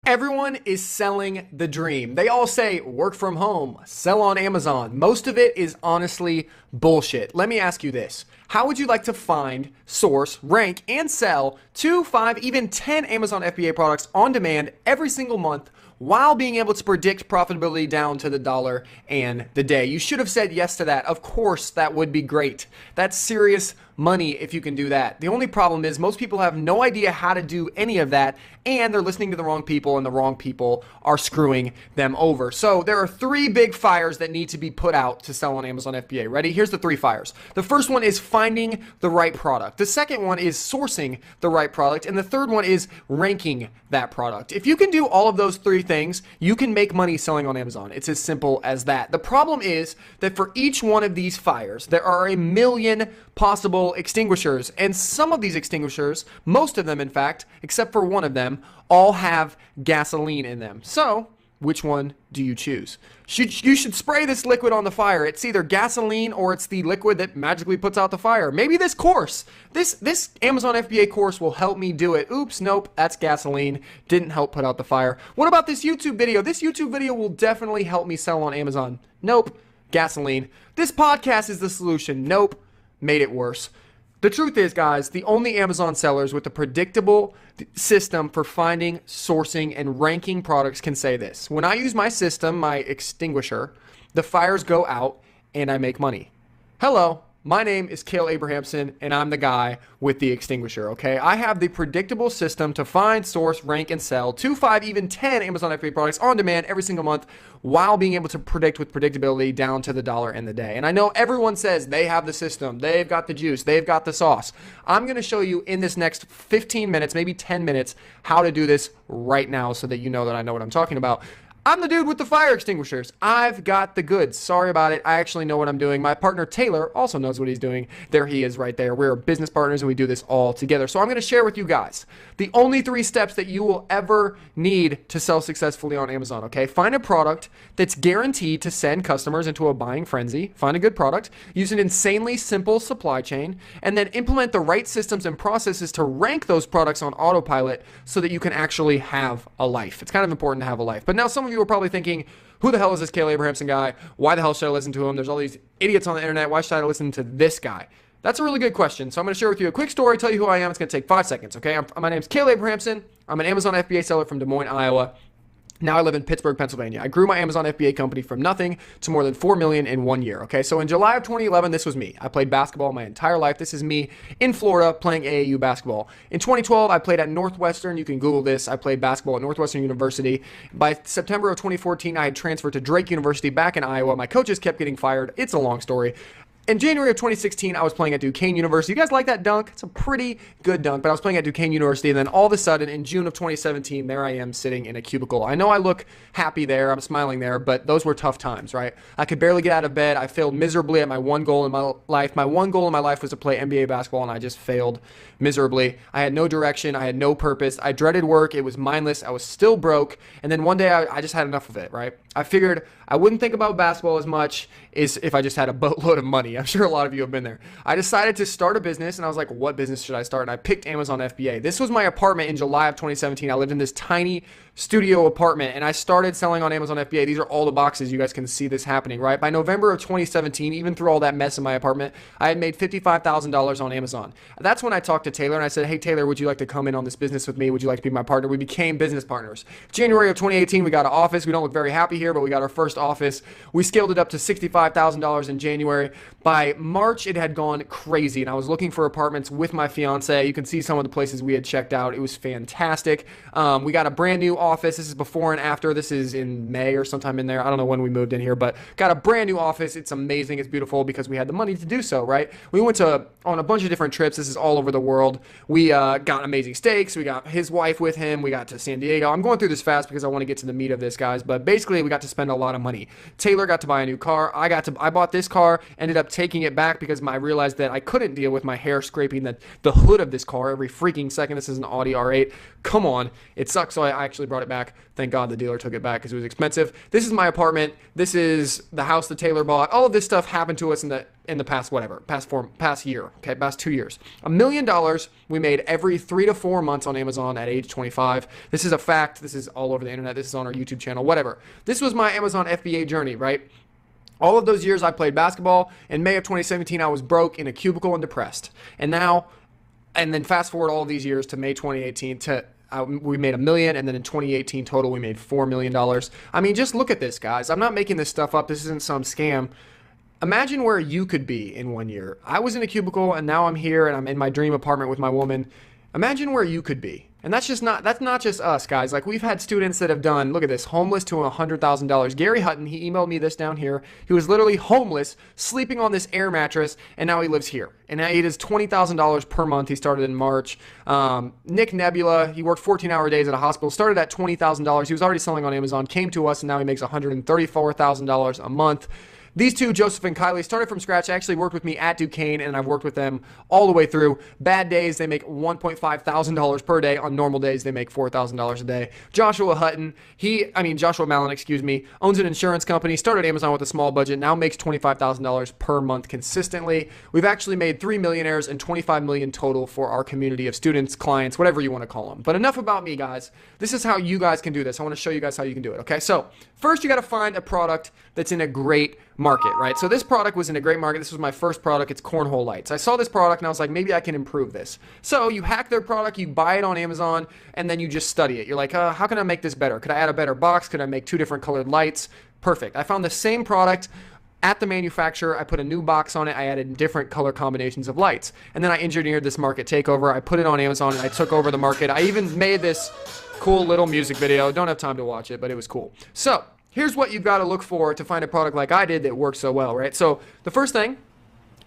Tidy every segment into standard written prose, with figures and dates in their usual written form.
Everyone is selling the dream. They all say work from home, sell on Amazon. Most of it is honestly bullshit. Let me ask you this. How would you like to find, source, rank, and sell 2, 5, even 10 Amazon FBA products on demand every single month while being able to predict profitability down to the dollar and the day? You should have said yes to that. Of course, that would be great. That's serious money if you can do that. The only problem is most people have no idea how to do any of that, and they're listening to the wrong people, and the wrong people are screwing them over. So there are 3 big fires that need to be put out to sell on Amazon FBA. Ready? Here's the 3 fires. The first one is finding the right product. The second one is sourcing the right product. And the third one is ranking that product. If you can do all of those 3 things, you can make money selling on Amazon. It's as simple as that. The problem is that for each one of these fires, there are a million possible extinguishers. And some of these extinguishers, most of them in fact, except for one of them, all have gasoline in them. So which one do you choose? You should spray this liquid on the fire. It's either gasoline or it's the liquid that magically puts out the fire. Maybe this course, this Amazon FBA course will help me do it. Oops, nope, that's gasoline. Didn't help put out the fire. What about this YouTube video? This YouTube video will definitely help me sell on Amazon. Nope, gasoline. This podcast is the solution. Nope, made it worse. The truth is, guys, the only Amazon sellers with a predictable system for finding, sourcing, and ranking products can say this. When I use my system, my extinguisher, the fires go out and I make money. Hello, my name is Cale Abrahamson, and I'm the guy with the extinguisher, okay? I have the predictable system to find, source, rank, and sell 2, 5, even 10 Amazon FBA products on demand every single month while being able to predict with predictability down to the dollar and the day. And I know everyone says they have the system, they've got the juice, they've got the sauce. I'm gonna show you in this next 15 minutes, maybe 10 minutes, how to do this right now so that you know that I know what I'm talking about. I'm the dude with the fire extinguishers. I've got the goods. Sorry about it. I actually know what I'm doing. My partner Taylor also knows what he's doing. There he is right there. We're business partners and we do this all together. So I'm going to share with you guys the only 3 steps that you will ever need to sell successfully on Amazon, okay? Find a product that's guaranteed to send customers into a buying frenzy. Find a good product. Use an insanely simple supply chain. And then implement the right systems and processes to rank those products on autopilot so that you can actually have a life. It's kind of important to have a life. But now some of you are probably thinking, who the hell is this Cale Abrahamson guy? Why the hell should I listen to him? There's all these idiots on the internet. Why should I listen to this guy? That's a really good question. So I'm going to share with you a quick story, tell you who I am. It's going to take 5 seconds, okay? My name's Cale Abrahamson. I'm an Amazon FBA seller from Des Moines, Iowa. Now I live in Pittsburgh, Pennsylvania. I grew my Amazon FBA company from nothing to more than 4 million in 1 year, okay? So in July of 2011, this was me. I played basketball my entire life. This is me in Florida playing AAU basketball. In 2012, I played at Northwestern. You can Google this. I played basketball at Northwestern University. By September of 2014, I had transferred to Drake University back in Iowa. My coaches kept getting fired. It's a long story. In January of 2016, I was playing at Duquesne University. You guys like that dunk? It's a pretty good dunk, but I was playing at Duquesne University, and then all of a sudden, in June of 2017, there I am sitting in a cubicle. I know I look happy there, I'm smiling there, but those were tough times, right? I could barely get out of bed. I failed miserably at my one goal in my life. My one goal in my life was to play NBA basketball, and I just failed miserably. I had no direction. I had no purpose. I dreaded work. It was mindless. I was still broke, and then one day, I just had enough of it, right? I figured I wouldn't think about basketball as much as if I just had a boatload of money. I'm sure a lot of you have been there. I decided to start a business, and I was like, what business should I start? And I picked Amazon FBA. This was my apartment in July of 2017. I lived in this tiny studio apartment, and I started selling on Amazon FBA. These are all the boxes. You guys can see this happening, right? By November of 2017, even through all that mess in my apartment, I had made $55,000 on Amazon. That's when I talked to Taylor, and I said, hey, Taylor, would you like to come in on this business with me? Would you like to be my partner? We became business partners. January of 2018, we got an office. We don't look very happy here, but we got our first office. We scaled it up to $65,000 in January. By March, it had gone crazy, and I was looking for apartments with my fiance. You can see some of the places we had checked out. It was fantastic. We got a brand new office. This is before and after. This is in May or sometime in there. I don't know when we moved in here, but got a brand new office. It's amazing. It's beautiful because we had the money to do so, right? We went on a bunch of different trips. This is all over the world. We got amazing steaks. We got his wife with him. We got to San Diego. I'm going through this fast because I want to get to the meat of this, guys, but basically we got to spend a lot of money. Taylor got to buy a new car. I bought this car, ended up taking it back because I realized that I couldn't deal with my hair scraping the hood of this car every freaking second. This is an Audi R8. Come on. It sucks, so I actually brought it back. Thank God the dealer took it back because it was expensive. This is my apartment. This is the house that Taylor bought. All of this stuff happened to us in the in the past, whatever, past year, okay, past 2 years. $1 million we made every 3 to 4 months on Amazon at age 25. This is a fact. This is all over the internet. This is on our YouTube channel, whatever. This was my Amazon FBA journey, right? All of those years I played basketball. In May of 2017, I was broke in a cubicle and depressed. And then fast forward all of these years to May 2018 we made $1 million, and then in 2018 total we made $4 million. I mean, just look at this, guys. I'm not making this stuff up. This isn't some scam. Imagine where you could be in 1 year. I was in a cubicle, and now I'm here, and I'm in my dream apartment with my woman. Imagine where you could be. And that's not just us, guys. Like, we've had students that have done, look at this, homeless to $100,000. Gary Hutton, he emailed me this down here. He was literally homeless, sleeping on this air mattress, and now he lives here. And now he does $20,000 per month. He started in March. Nick Nebula, he worked 14-hour days at a hospital, started at $20,000. He was already selling on Amazon, came to us, and now he makes $134,000 a month. These two, Joseph and Kylie, started from scratch. Actually worked with me at Duquesne, and I've worked with them all the way through. Bad days, they make $1.5 thousand per day. On normal days, they make $4,000 a day. Joshua Mallon, excuse me, owns an insurance company, started Amazon with a small budget, now makes $25,000 per month consistently. We've actually made 3 millionaires and 25 million total for our community of students, clients, whatever you want to call them. But enough about me, guys. This is how you guys can do this. I want to show you guys how you can do it, okay? So first, you got to find a product that's in a great market, right? So this product was in a great market. This was my first product. It's cornhole lights. I saw this product and I was like, maybe I can improve this. So you hack their product, you buy it on Amazon, and then you just study it. You're like, how can I make this better? Could I add a better box? Could I make 2 different colored lights? Perfect. I found the same product at the manufacturer. I put a new box on it. I added different color combinations of lights. And then I engineered this market takeover. I put it on Amazon and I took over the market. I even made this cool little music video. Don't have time to watch it, but it was cool. So here's what you've got to look for to find a product like I did that works so well, right? So the first thing,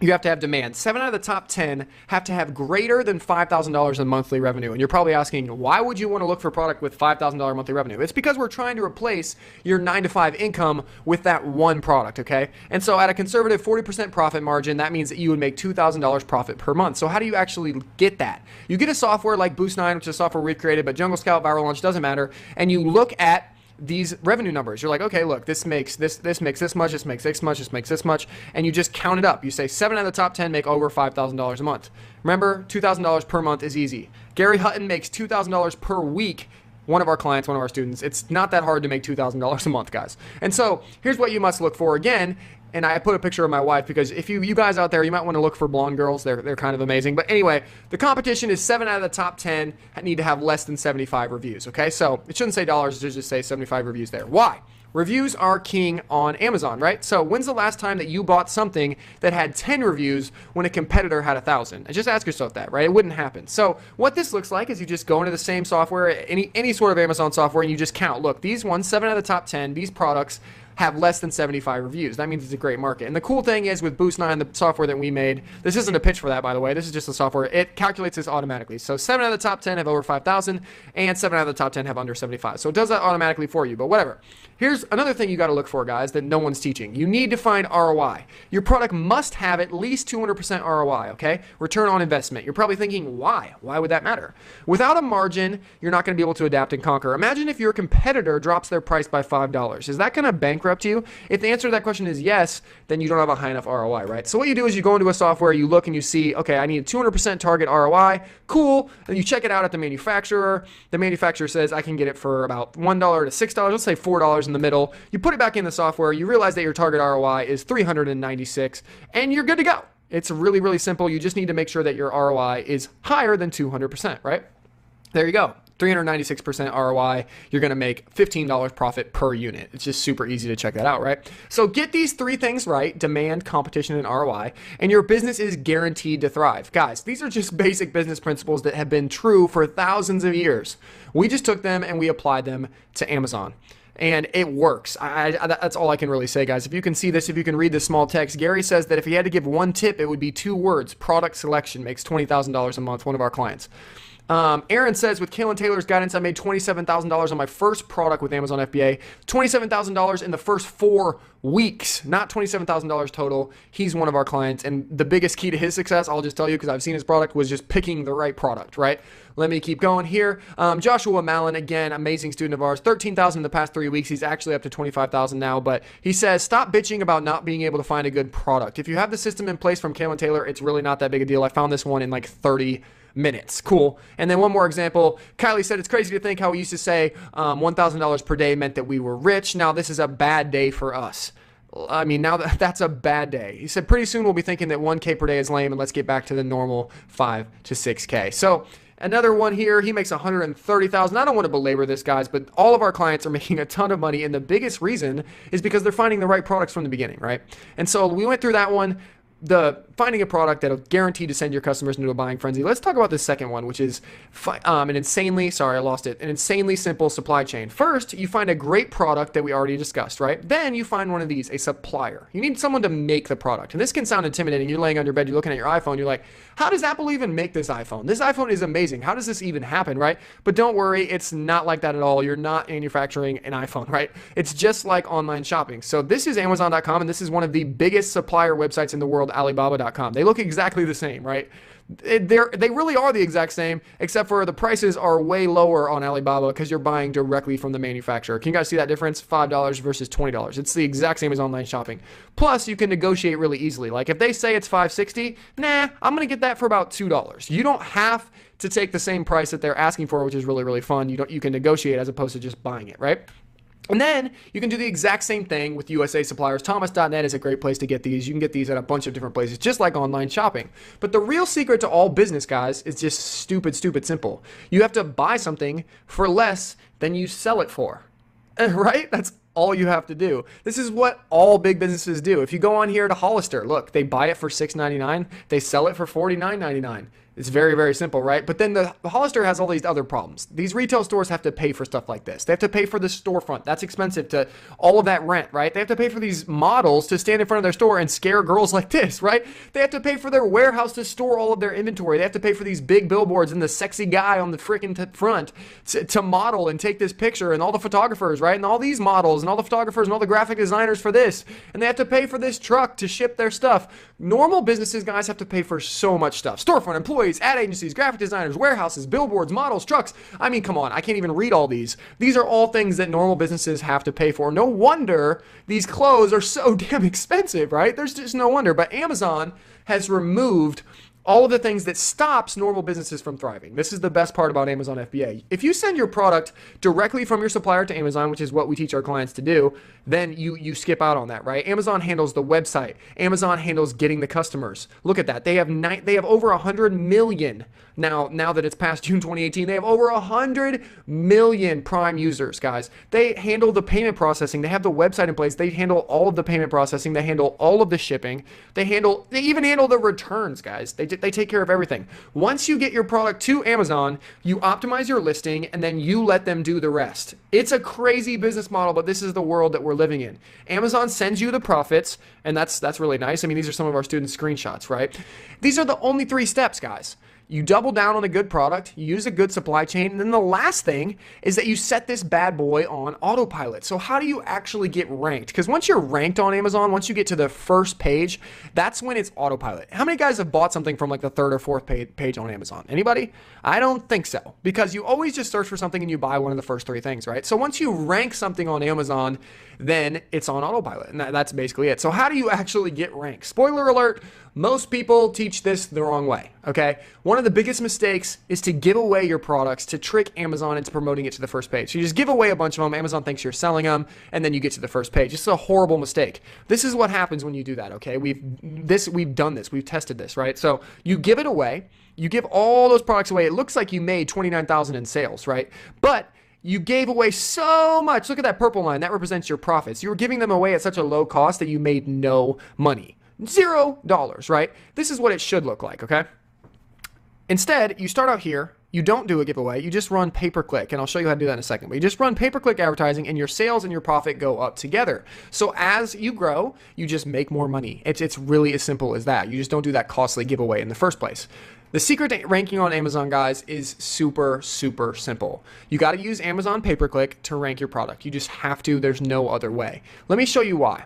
you have to have demand. 7 out of the top 10 have to have greater than $5,000 in monthly revenue. And you're probably asking, why would you want to look for a product with $5,000 monthly revenue? It's because we're trying to replace your 9-to-5 income with that one product, okay? And so at a conservative 40% profit margin, that means that you would make $2,000 profit per month. So how do you actually get that? You get a software like Boost 9, which is a software we've created, but Jungle Scout, Viral Launch, doesn't matter. And you look at these revenue numbers. You're like, okay, look, this makes this makes this much, this makes this much, this makes this much, and you just count it up. You say 7 out of the top 10 make over $5,000 a month. Remember, $2,000 per month is easy. Gary Hutton makes $2,000 per week. One of our clients, one of our students. It's not that hard to make $2,000 a month, guys. And so here's what you must look for again. And I put a picture of my wife because if you guys out there, you might want to look for blonde girls. They're kind of amazing. But anyway, the competition is 7 out of the top 10 need to have less than 75 reviews, okay? So it shouldn't say dollars, it should just say 75 reviews there. Why? Reviews are king on Amazon, right? So when's the last time that you bought something that had 10 reviews when a competitor had 1,000? Just ask yourself that, right? It wouldn't happen. So what this looks like is you just go into the same software, any sort of Amazon software, and you just count. Look, these ones, 7 out of the top 10, these products have less than 75 reviews. That means it's a great market. And the cool thing is with Boost 9, the software that we made, this isn't a pitch for that, by the way. This is just the software. It calculates this automatically. So 7 out of the top 10 have over 5,000, and 7 out of the top 10 have under 75. So it does that automatically for you, but whatever. Here's another thing you got to look for, guys, that no one's teaching. You need to find ROI. Your product must have at least 200% ROI, okay? Return on investment. You're probably thinking, why? Why would that matter? Without a margin, you're not going to be able to adapt and conquer. Imagine if your competitor drops their price by $5. Is that going to bankrupt you? If the answer to that question is yes, then you don't have a high enough ROI, right? So what you do is you go into a software, you look and you see, okay, I need a 200% target ROI. Cool. And you check it out at the manufacturer. The manufacturer says I can get it for about $1 to $6. Let's say $4 in the middle. You put it back in the software. You realize that your target ROI is 396, and you're good to go. It's really, really simple. You just need to make sure that your ROI is higher than 200%, right? There you go. 396% ROI, you're going to make $15 profit per unit. It's just super easy to check that out, right? So get these 3 things right: demand, competition, and ROI, and your business is guaranteed to thrive. Guys, these are just basic business principles that have been true for thousands of years. We just took them and we applied them to Amazon. And it works. That's all I can really say, guys. If you can see this, if you can read this small text, Gary says that if he had to give one tip, it would be 2 words: product selection. Makes $20,000 a month, one of our clients. Aaron says, with Kalen Taylor's guidance, I made $27,000 on my first product with Amazon FBA. $27,000 in the first 4 weeks, not $27,000 total. He's one of our clients, and the biggest key to his success, I'll just tell you because I've seen his product, was just picking the right product, right? Let me keep going here. Joshua Mallon, again, amazing student of ours, $13,000 in the past 3 weeks. He's actually up to $25,000 now, but he says, stop bitching about not being able to find a good product. If you have the system in place from Kalen Taylor, it's really not that big a deal. I found this one in like 30 minutes. Cool. And then one more example. Kylie said, it's crazy to think how we used to say $1,000 per day meant that we were rich. Now this is a bad day for us. I mean, now that's a bad day. He said, pretty soon we'll be thinking that 1K per day is lame and let's get back to the normal 5 to 6K. So another one here, he makes $130,000. I don't want to belabor this, guys, but all of our clients are making a ton of money. And the biggest reason is because they're finding the right products from the beginning, right? And so we went through that one. The finding a product that'll guarantee to send your customers into a buying frenzy. Let's talk about the second one, which is an insanely simple supply chain. First, you find a great product that we already discussed, right? Then you find one of these, a supplier. You need someone to make the product. And this can sound intimidating. You're laying on your bed, you're looking at your iPhone, you're like, how does Apple even make this iPhone? This iPhone is amazing. How does this even happen, right? But don't worry, it's not like that at all. You're not manufacturing an iPhone, right? It's just like online shopping. So this is Amazon.com, and this is one of the biggest supplier websites in the world, Alibaba.com. They look exactly the same, right? They really are the exact same, except for the prices are way lower on Alibaba because you're buying directly from the manufacturer. Can you guys see that difference? $5 versus $20. It's the exact same as online shopping. Plus, you can negotiate really easily. Like if they say it's $5.60, nah, I'm going to get that for about $2. You don't have to take the same price that they're asking for, which is really, really fun. You can negotiate as opposed to just buying it, right? And then you can do the exact same thing with USA suppliers. Thomas.net is a great place to get these. You can get these at a bunch of different places, just like online shopping. But the real secret to all business, guys, is just stupid simple. You have to buy something for less than you sell it for, right? That's all you have to do. This is what all big businesses do. If you go on here to Hollister, look, they buy it for $6.99. They sell it for $49.99. It's very, very simple, right? But then the Hollister has all these other problems. These retail stores have to pay for stuff like this. They have to pay for the storefront. That's expensive to all of that rent, right? They have to pay for these models to stand in front of their store and scare girls like this, right? They have to pay for their warehouse to store all of their inventory. They have to pay for these big billboards and the sexy guy on the freaking front to model and take this picture, and all the photographers, right? And all these models and all the photographers and all the graphic designers for this. And they have to pay for this truck to ship their stuff. Normal businesses, guys, have to pay for so much stuff. Storefront employees, ad agencies, graphic designers, warehouses, billboards, models, trucks. I mean, come on, I can't even read all these. These are all things that normal businesses have to pay for. No wonder these clothes are so damn expensive, right? There's just no wonder. But Amazon has removed all of the things that stops normal businesses from thriving. This is the best part about Amazon FBA. If you send your product directly from your supplier to Amazon, which is what we teach our clients to do, then you skip out on that, right? Amazon handles the website. Amazon handles getting the customers. Look at that. They have over 100 million now that it's past June 2018. They have over 100 million Prime users, guys. They handle the payment processing. They have the website in place. They handle all of the payment processing. They handle all of the shipping. They even handle the returns, guys. They take care of everything. Once you get your product to Amazon, you optimize your listing and then you let them do the rest. It's a crazy business model, but this is the world that we're living in. Amazon sends you the profits, and that's really nice. I mean, these are some of our students' screenshots, right? These are the only 3 steps, guys. You double down on a good product, you use a good supply chain, and then the last thing is that you set this bad boy on autopilot. So how do you actually get ranked? Because once you're ranked on Amazon, once you get to the first page, that's when it's autopilot. How many guys have bought something from like the 3rd or 4th page on Amazon? Anybody? I don't think so, because you always just search for something and you buy one of the first 3 things, right? So once you rank something on Amazon, then it's on autopilot, and that's basically it. So how do you actually get ranked? Spoiler alert, most people teach this the wrong way, okay? One of the biggest mistakes is to give away your products to trick Amazon into promoting it to the first page. So you just give away a bunch of them, Amazon thinks you're selling them, and then you get to the first page. It's a horrible mistake. This is what happens when you do that, okay? We've done this, we've tested this, right? So you give it away, you give all those products away. It looks like you made $29,000 in sales, right? But you gave away so much. Look at that purple line. That represents your profits. You were giving them away at such a low cost that you made no money. $0, right? This is what it should look like, okay? Instead, you start out here. You don't do a giveaway. You just run pay-per-click, and I'll show you how to do that in a second. But you just run pay-per-click advertising, and your sales and your profit go up together. So as you grow, you just make more money. It's really as simple as that. You just don't do that costly giveaway in the first place. The secret to ranking on Amazon, guys, is super, super simple. You got to use Amazon pay-per-click to rank your product. You just have to. There's no other way. Let me show you why.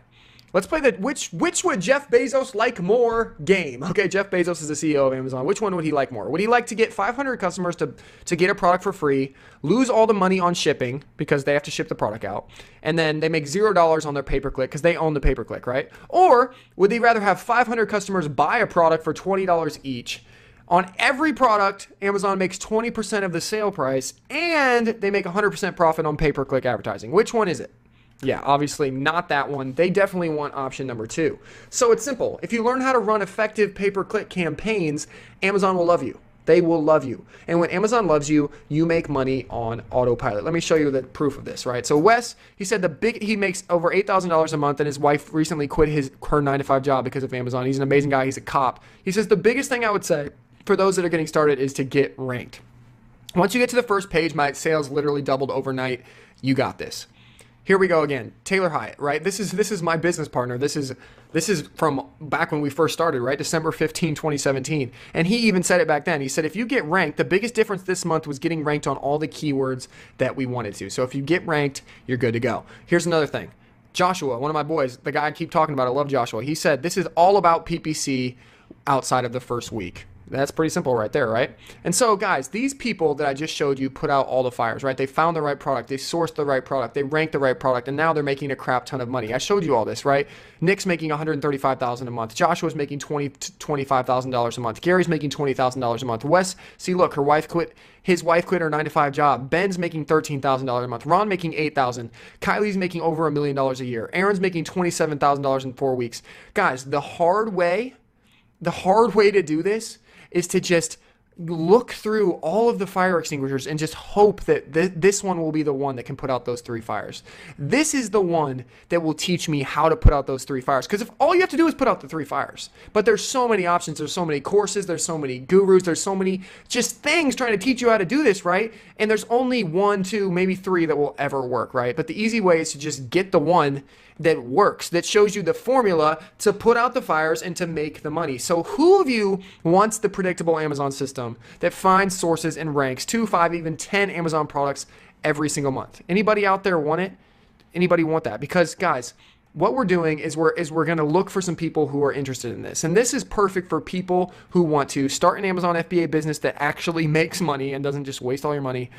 Let's play the which would Jeff Bezos like more game. Okay, Jeff Bezos is the CEO of Amazon. Which one would he like more? Would he like to get 500 customers to get a product for free, lose all the money on shipping because they have to ship the product out, and then they make $0 on their pay-per-click because they own the pay-per-click, right? Or would they rather have 500 customers buy a product for $20 each? On every product, Amazon makes 20% of the sale price, and they make 100% profit on pay-per-click advertising. Which one is it? Yeah, obviously not that one. They definitely want option number 2. So it's simple. If you learn how to run effective pay-per-click campaigns, Amazon will love you. They will love you. And when Amazon loves you, you make money on autopilot. Let me show you the proof of this, right? So Wes, he said he makes over $8,000 a month, and his wife recently quit her 9-to-5 job because of Amazon. He's an amazing guy. He's a cop. He says the biggest thing I would say for those that are getting started is to get ranked. Once you get to the first page, my sales literally doubled overnight. You got this. Here we go again. Taylor Hyatt, right? This is my business partner. This is from back when we first started, right? December 15, 2017. And he even said it back then. He said, if you get ranked, the biggest difference this month was getting ranked on all the keywords that we wanted to. So if you get ranked, you're good to go. Here's another thing. Joshua, one of my boys, the guy I keep talking about, I love Joshua. He said, this is all about PPC outside of the first week. That's pretty simple right there, right? And so, guys, these people that I just showed you put out all the fires, right? They found the right product. They sourced the right product. They ranked the right product. And now they're making a crap ton of money. I showed you all this, right? Nick's making $135,000 a month. Joshua's making $25,000 a month. Gary's making $20,000 a month. Wes, see, look, his wife quit her 9-to-5 job. Ben's making $13,000 a month. Ron making $8,000. Kylie's making over $1 million a year. Aaron's making $27,000 in 4 weeks. Guys, the hard way to do this is to just look through all of the fire extinguishers and just hope that this one will be the one that can put out those 3 fires. This is the one that will teach me how to put out those 3 fires. Because if all you have to do is put out the 3 fires, but there's so many options, there's so many courses, there's so many gurus, there's so many just things trying to teach you how to do this, right? And there's only 1, 2, maybe 3 that will ever work, right? But the easy way is to just get the one that works, that shows you the formula to put out the fires and to make the money. So who of you wants the predictable Amazon system that finds, sources, and ranks 2, 5, even 10 Amazon products every single month? Anybody out there want it? Anybody want that? Because, guys, what we're doing is we're going to look for some people who are interested in this. And this is perfect for people who want to start an Amazon FBA business that actually makes money and doesn't just waste all your money.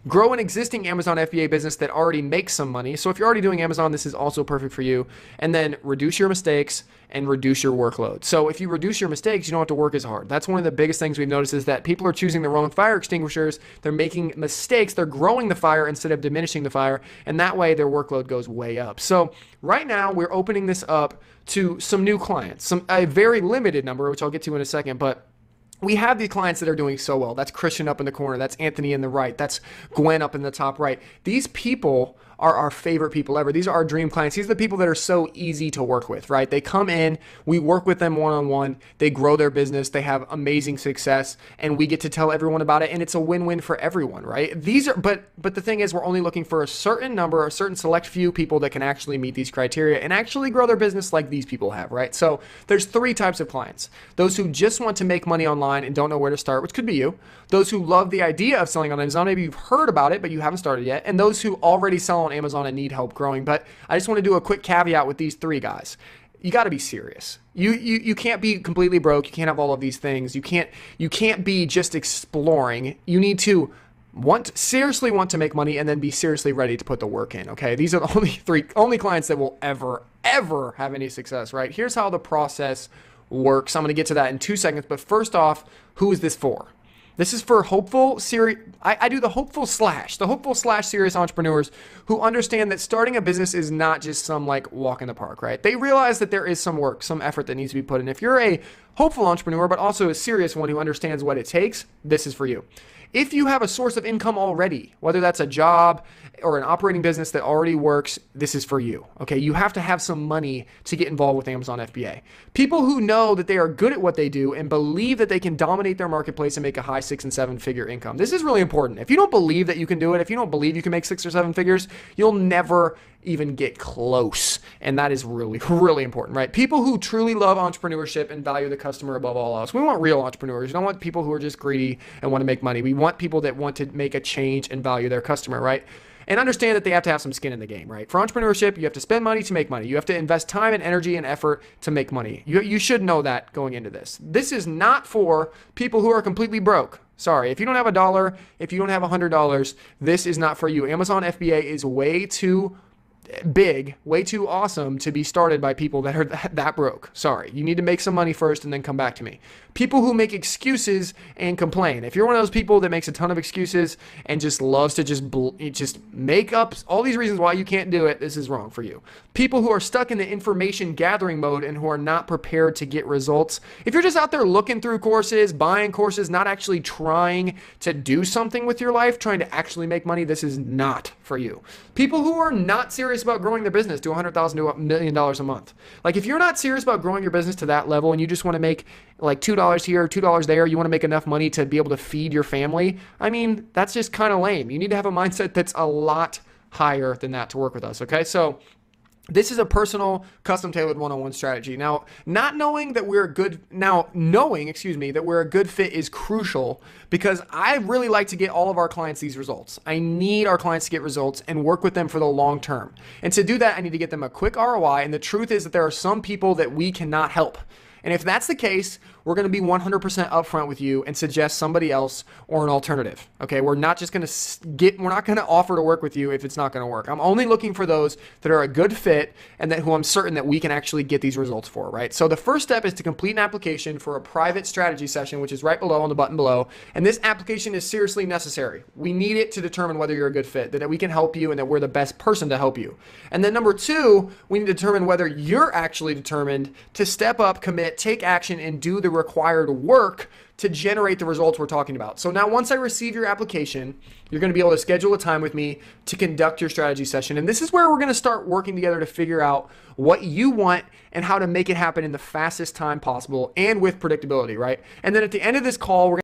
Grow an existing Amazon FBA business that already makes some money. So if you're already doing Amazon, this is also perfect for you. And then reduce your mistakes and reduce your workload. So if you reduce your mistakes, you don't have to work as hard. That's one of the biggest things we've noticed is that people are choosing the wrong fire extinguishers. They're making mistakes. They're growing the fire instead of diminishing the fire. And that way their workload goes way up. So right now we're opening this up to some new clients, a very limited number, which I'll get to in a second, but we have these clients that are doing so well. That's Christian up in the corner. That's Anthony in the right. That's Gwen up in the top right. These people are our favorite people ever. These are our dream clients. These are the people that are so easy to work with, right? They come in, we work with them one-on-one, they grow their business, they have amazing success, and we get to tell everyone about it, and it's a win-win for everyone, right? These are, but the thing is, we're only looking for a certain number, a certain select few people that can actually meet these criteria and actually grow their business like these people have, right? So there's 3 types of clients. Those who just want to make money online and don't know where to start, which could be you. Those who love the idea of selling on Amazon, maybe you've heard about it, but you haven't started yet. And those who already sell on Amazon and need help growing. But I just want to do a quick caveat with these 3 guys. You got to be serious. You can't be completely broke. You can't have all of these things. You can't be just exploring. You need to seriously want to make money and then be seriously ready to put the work in. Okay, these are the only clients that will ever have any success. Right? Here's how the process works. I'm going to get to that in 2 seconds. But first off, who is this for? This is for hopeful, serious. I do the hopeful slash serious entrepreneurs who understand that starting a business is not just some like walk in the park, right? They realize that there is some work, some effort that needs to be put in. If you're a hopeful entrepreneur, but also a serious one who understands what it takes, this is for you. If you have a source of income already, whether that's a job or an operating business that already works, this is for you. Okay, you have to have some money to get involved with Amazon FBA. People who know that they are good at what they do and believe that they can dominate their marketplace and make a high 6 and 7 figure income. This is really important. If you don't believe that you can do it, if you don't believe you can make 6 or 7 figures, you'll never even get close. And that is really, really important, right? People who truly love entrepreneurship and value the customer above all else. We want real entrepreneurs. We don't want people who are just greedy and want to make money. We want people that want to make a change and value their customer, right? And understand that they have to have some skin in the game, right? For entrepreneurship, you have to spend money to make money. You have to invest time and energy and effort to make money. You should know that going into this. This is not for people who are completely broke. Sorry, if you don't have $1, if you don't have $100, this is not for you. Amazon FBA is way too big, way too awesome to be started by people that are that broke. Sorry, you need to make some money first and then come back to me. People who make excuses and complain. If you're one of those people that makes a ton of excuses and just loves to just make up all these reasons why you can't do it, this is wrong for you. People who are stuck in the information gathering mode and who are not prepared to get results. If you're just out there looking through courses, buying courses, not actually trying to do something with your life, trying to actually make money, this is not for you. People who are not serious about growing their business to $100,000 to $1 million a month. Like if you're not serious about growing your business to that level and you just want to make like $2 here, $2 there, you want to make enough money to be able to feed your family, I mean, that's just kind of lame. You need to have a mindset that's a lot higher than that to work with us, okay? So this is a personal, custom-tailored one-on-one strategy. Now, knowing that we're a good fit is crucial because I really like to get all of our clients these results. I need our clients to get results and work with them for the long term. And to do that, I need to get them a quick ROI. And the truth is that there are some people that we cannot help. And if that's the case, we're going to be 100% upfront with you and suggest somebody else or an alternative. Okay, we're not going to offer to work with you if it's not going to work. I'm only looking for those that are a good fit and who I'm certain that we can actually get these results for, right? So the first step is to complete an application for a private strategy session, which is right below on the button below. And this application is seriously necessary. We need it to determine whether you're a good fit, that we can help you and that we're the best person to help you. And then number two, we need to determine whether you're actually determined to step up, commit, take action, and do the required work to generate the results we're talking about. So now once I receive your application, you're going to be able to schedule a time with me to conduct your strategy session. And this is where we're going to start working together to figure out what you want and how to make it happen in the fastest time possible and with predictability, right? And then at the end of this call, we're